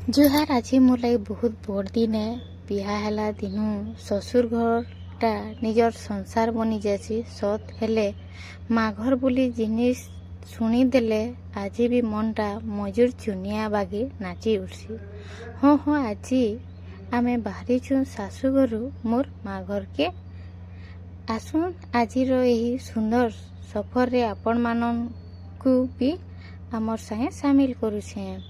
जुहार आज मोर लगे बहुत बड़ दिन है। बिहा हैला दिनू ससुर घरटा निजर संसार बनी जासी। सत हेले माँ घर बोली जिनिस शुणीदेले आज भी मनटा मजूर चुनिया बागे नाची उठसी। हाँ हाँ आज आमे बाहरी छू शाशु घर मोर माँ घर के आसुन आज यही सुंदर सफर रे आपण मानू भी आमर संगे सामिल करुछे।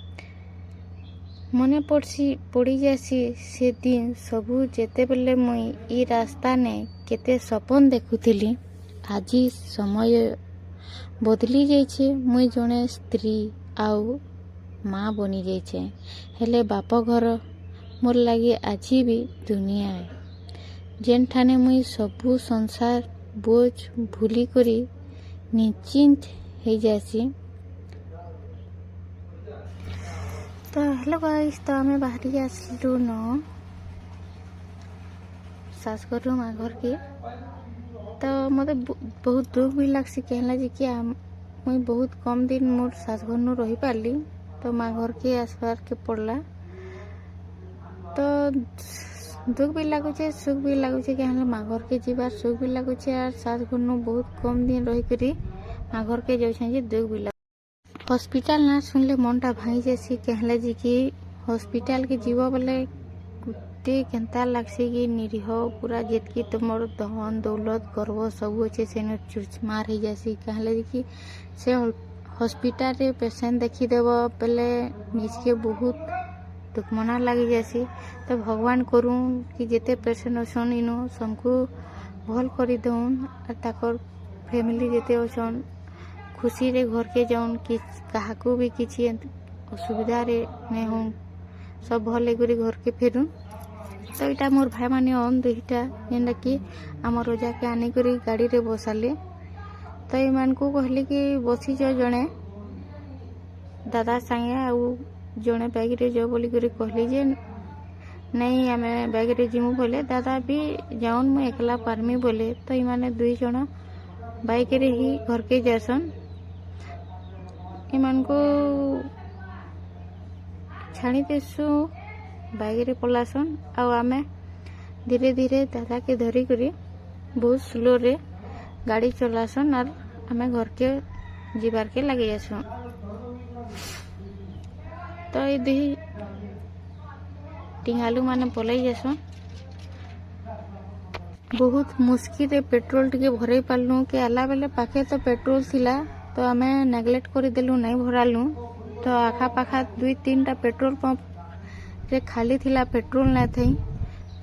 मने पड़ी जासी से दिन सबू जेते बेले मुई ई रास्ता ने केते सपन देखुथिली। आज समय बदली जाइछे। मुई जने स्त्री आउ माँ बनी जाइछे। हेले बाप घर मोर लगे आज भी दुनिया है जेन ठाने मुई सबू संसार बोझ भूली करी निश्चिंत हो जासी। तो हेलो गाइस, तो आमे बाहरी आसलु न सास घर माँ घर के। तो मते बहुत दुख भी लगसी कहला जे कि मुई बहुत कम दिन मोर सास घर नु रही पारली। तो माँ घर के आसबार के पड़ला। तो दुख भी लगुचे सुख भी लगुचे कहला माँ घर के जीवार सुख भी लगुचे और सास घर नु बहुत कम दिन रही करी माँ घर के जाउछे जे दुख भी। हॉस्पिटल ना सुनले मनटा भाई जैसी कहले जी कि हॉस्पिटल के जीव बोले गोटे केन्ता लगसी कि निरीह पूरा जेतकी तुमर धन दौलत गर्व सब अच्छे से चुरचमार हो जासी। कहले जी कि से हॉस्पिटल रे पेशेंट देखी देव पहले निज के बहुत दुखमना लगी जासी। तो भगवान करूँ कि जेते पेशेंट अछन इनु सबको भल कर दउन और ताकर फैमिली जेते अछन खुशी रे घर के जाऊन कि काहाकू भी किसी असुविधा रे नहीं हूँ सब भले करी घर के फेरुन। तो यहाँ मोर भाई माने अन दुईटा जेनटा कि आम रजा के आनी करी गाड़ी रे बसाले। तो ईमान को कहले कि बसी जाओ जड़े दादा संगे आउ जड़े बैग रे जाओ बोली करी कहली जे नहीं आमे बैग रे जिमु बोले दादा भी जाऊन मुझे एकला पारमी बोले। तो इमाने दुई जन बाइक रे ही घर के जासन। इमान को छाड़ी देसु बाइक रे पलासन आउ आमे धीरे धीरे दादा के धरी करी बहुत स्लो रे गाड़ी चलासन और आमे घर के जीवार के लगे जासु। तो ये दुही टिंगालू माने पलाई जासु। बहुत मुश्किल रे पेट्रोल टिके भरई पालनु के आला बेले पाखे तो पेट्रोल थिला। तो आमे नेग्लेक्ट कर देलु नहीं भरालु। तो आखा पाखा 2-3टा पेट्रोल पंप रे खाली थिला पेट्रोल नहीं थी।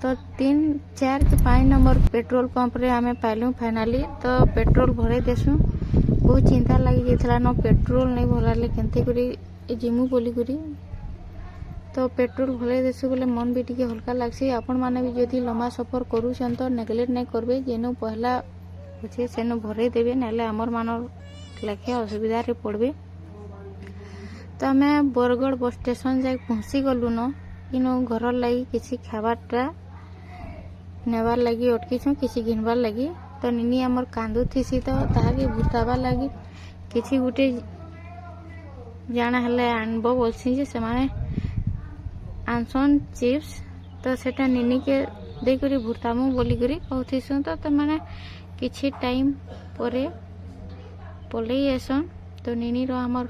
तो 3, 4 के 5 नंबर पेट्रोल पंप रे आमे पालु फाइनली। तो पेट्रोल भरे देसु। बहुत चिंता लगी जाइथला न पेट्रोल नहीं भराले केनते करी जिमु बोली करी। तो पेट्रोल भरे देसु बोले मन भी टिके हल्का लगसी। आपण माने भी जदि लंबा सफर करूछन तो नेग्लेक्ट नहीं करबे जेनु पहला होछे सेनु भरे देबे नाले हमर मानर लेखे असुविधा रे पड़बे। तो आमे बरगढ़ बस स्टेशन जाके पहुंची गलु न इनो घर लगी किसी खाबारटा नेबार लगी अटकी छो किसी घिनबार लगी। तो निनी हमर कांदु थिसी तो ताहाके भुताबार लगी किसी गुटे जाना हले आनबो बोलसी जे से माने आनसन चिप्स। तो सेटा निनी के दे करी भुतामु बोली करी कहथिसु। तो माने किछि टाइम परे पलई आसन। तो निनी रो हमर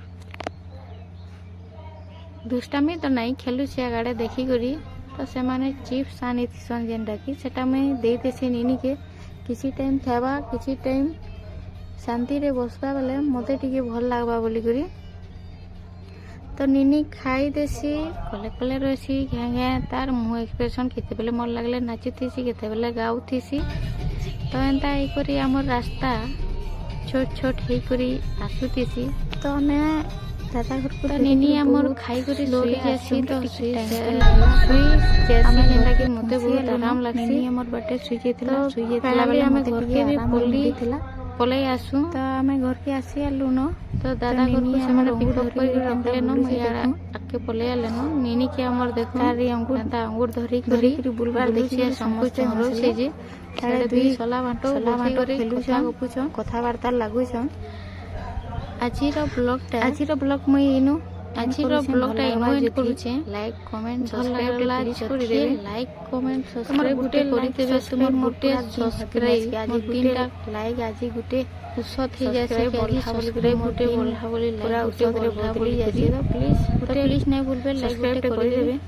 दुष्टामी तो नहीं खेलु छिया गाड़े देखी करी। तो से माने चिप्स आनी थिसन जेनटा कि सेटा मैं दे देसी निनी के किसी टाइम खावा किसी टाइम शांति रे बसबा बेले मते टिके भल लागबा बोली करी। तो निनी खाई देसी कले कले रहसी घे घे तार मुह एक्सप्रेशन केते बेले मन लागले नाची थीसी केते बेले गाउ थीसी। तो एंता आई करी हमर रास्ता छोट छोट ही करी आसुतीसी। तो हमें दादा घर को निनी हमर खाई करी सोई जासी। तो सुई जासी जेनटा कि मते बहुत आराम लागसी। हमर बटे सुई जेतला बेले हमें घर के भी पल्ली पलई आसु। तो हमें घर के आसी आलु न। तो दादा घर को से माने पिकअप कर रखले न मैया आके पलई आले न। निनी के हमर देखो तारी अंगूर ता अंगूर धरी करी बुलबार देखि समस्त हरो से जे साडे 2 सला बाटो खेलु छन कथा वार्ता लागु छन। आजिर ब्लॉग मुई इनु ଆଜିର ବ୍ଲଗଟା ଏଣ୍ଡ କରୁଛେ ଲାଇକ୍ କମେଣ୍ଟ ସବସ୍କ୍ରାଇବ ପ୍ଲିଜ କରିଦେବେ ଲାଇକ୍ କମେଣ୍ଟ ସବସ୍କ୍ରାଇବ ଗୋଟେ କରିଦେବେ ତୁମର ଗୋଟେ ସବସ୍କ୍ରାଇବ ମୋର ତିନଟା ଲାଇକ୍ ଆଜି ଗୋଟେ ଉଷତ ହେଇ ଯାଉଛି ଆଜି ସବସ୍କ୍ରାଇବ ଗୋଟେ ବଢା ବୋଲି ଲାଇକ୍ ଗୋଟେ ବଢା ବୋଲି ଯାଉଛି ତ ପ୍ଲିଜ ନାଇଁ ଭୁଲବେ ଲାଇକ୍ ଗୋଟେ କରିଦେବେ।